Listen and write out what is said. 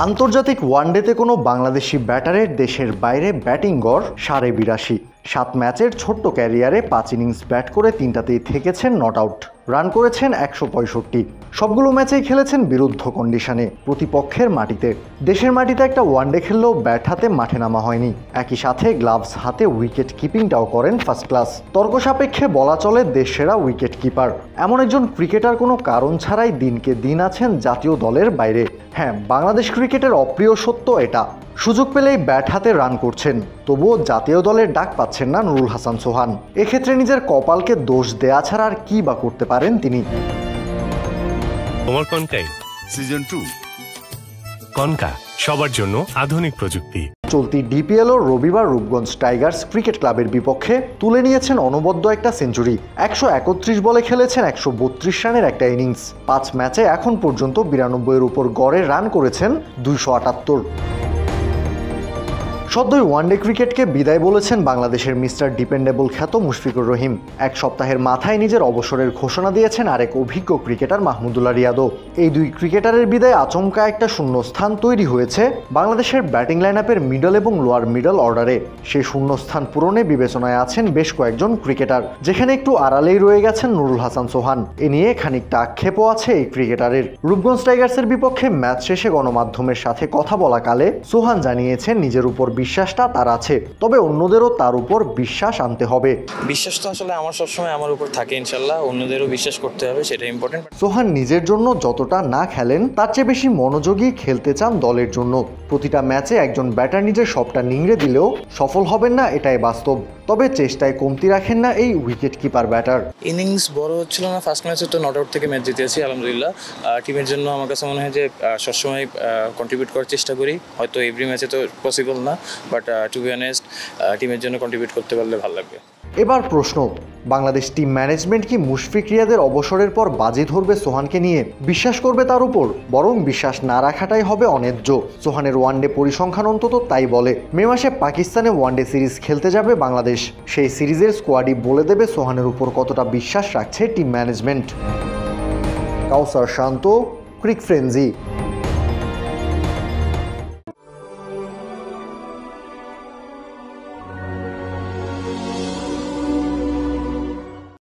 আন্তর্জাতিক ওয়ানডেতে কোনো বাংলাদেশি ব্যাটারের দেশের বাইরে ব্যাটিং গড় 82.5। 7 ম্যাচের ছোট্ট ক্যারিয়ারে 5 ইনিংস ব্যাট করে 3টাতেই থেকেছেন নট আউট। রান করেছেন 165। সবগুলো ম্যাচেই খেলেছেন বিরুদ্ধ কন্ডিশনে, প্রতিপক্ষের মাটিতে। দেশের মাটিতে একটা ওয়ানডে খেললেও ব্যাট হাতে মাঠে নামা হয়নি। একই সাথে গ্লাভস হাতে উইকেট কিপিংটাও করেন ফার্স্ট ক্লাস। তর্ক সাপেক্ষে বলা চলে দেশসেরা উইকেট কিপার। এমন একজন ক্রিকেটার কোনো কারণ ছাড়াই দিনকে দিন আছেন জাতীয় দলের বাইরে। হ্যাঁ, বাংলাদেশ ক্রিকেটের অপ্রিয় সত্য এটা। সুযোগ পেলেই ব্যাট হাতে রান করছেন, তবুও জাতীয় দলের ডাক পাচ্ছেন না নুরুল হাসান সোহান। এক্ষেত্রে নিজের কপালকে দোষ দেয়া ছাড়া আর কি বা করতে পারেন তিনি। তোমার কনকাই সিজন 2 কনকা সবার জন্য আধুনিক প্রযুক্তি। চলতি ডিপিএলও রবিবার রূপগঞ্জ টাইগার্স ক্রিকেট ক্লাবের বিপক্ষে তুলে নিয়েছেন অনবদ্য একটা সেঞ্চুরি। 131 বলে খেলেছেন 132 রানের একটা ইনিংস। 5 ম্যাচে এখন পর্যন্ত 92-এর উপর গড়ে রান করেছেন 278। সদ্যই ওয়ানডে ক্রিকেটকে বিদায় বলেছেন বাংলাদেশের মিস্টার ডিপেন্ডেবল খ্যাত মুশফিকুর রহিম। এক সপ্তাহের মাথায় নিজের অবসরের ঘোষণা দিয়েছেন আরেক অভিজ্ঞ ক্রিকেটার মাহমুদুল্লাহ রিয়াদও। এই দুই ক্রিকেটারের বিদায়ে আচমকা একটা শূন্যস্থান তৈরি হয়েছে বাংলাদেশের ব্যাটিং লাইনআপের মিডল এবং লোয়ার মিডল অর্ডারে। সেই শূন্যস্থান পূরণে বিবেচনায় আছেন বেশ কয়েকজন ক্রিকেটার, যেখানে একটু আড়ালেই রয়ে গেছেন নুরুল হাসান সোহান। এ নিয়ে খানিকটা আক্ষেপও আছে এই ক্রিকেটারের। রূপগঞ্জ টাইগার্সের বিপক্ষে ম্যাচ শেষে গণমাধ্যমের সাথে কথা বলাকালে সোহান জানিয়েছেন নিজের উপর বিশ্বাসটা তার আছে, তবে অন্যদেরও তার উপর বিশ্বাস আনতে হবে। বিশ্বাস তো আসলে আমার সবসময় আমার উপর থাকে, ইনশাল্লাহ অন্যদেরও বিশ্বাস করতে হবে, সেটা ইম্পর্টেন্ট। সোহান নিজের জন্য যতটা না খেলেন তার চেয়ে বেশি মনোযোগী খেলতে চান দলের জন্য। প্রতিটা ম্যাচে একজন ব্যাটার নিজের সবটা নিংড়ে দিলেও সফল হবেন না, এটাই বাস্তব। তবে চেষ্টায় কমতি রাখেন না এই উইকেট কিপার ব্যাটার। ইনিংস বড় হচ্ছিল না, ফার্স্ট ম্যাচে তো নট আউট থেকে ম্যাচ জিতেছি আলহামদুলিল্লাহ। টিমের জন্য আমার কাছে মনে হয় যে সবসময় কন্ট্রিবিউট করার চেষ্টা করি। হয়তো এভরি ম্যাচে তো পসিবল না, বাট টু বি অনেস্ট টিমের জন্য কন্ট্রিবিউট করতে পারলে ভালো লাগবে। এবার প্রশ্ন, বাংলাদেশ টিম ম্যানেজমেন্ট কি মুশফিক রিয়াদের অবসরের পর বাজি ধরবে সোহানকে নিয়ে? বিশ্বাস করবে তার উপর? বরং বিশ্বাস না রাখাটাই হবে অন্যায্য। সোহানের ওয়ানডে পরিসংখ্যান অন্তত তাই বলে। মে মাসে পাকিস্তানে ওয়ানডে সিরিজ খেলতে যাবে বাংলাদেশ। সেই সিরিজের স্কোয়াডই বলে দেবে সোহানের উপর কতটা বিশ্বাস রাখছে টিম ম্যানেজমেন্ট। কাউসার শান্ত, ক্রিক ফ্রেঞ্জি।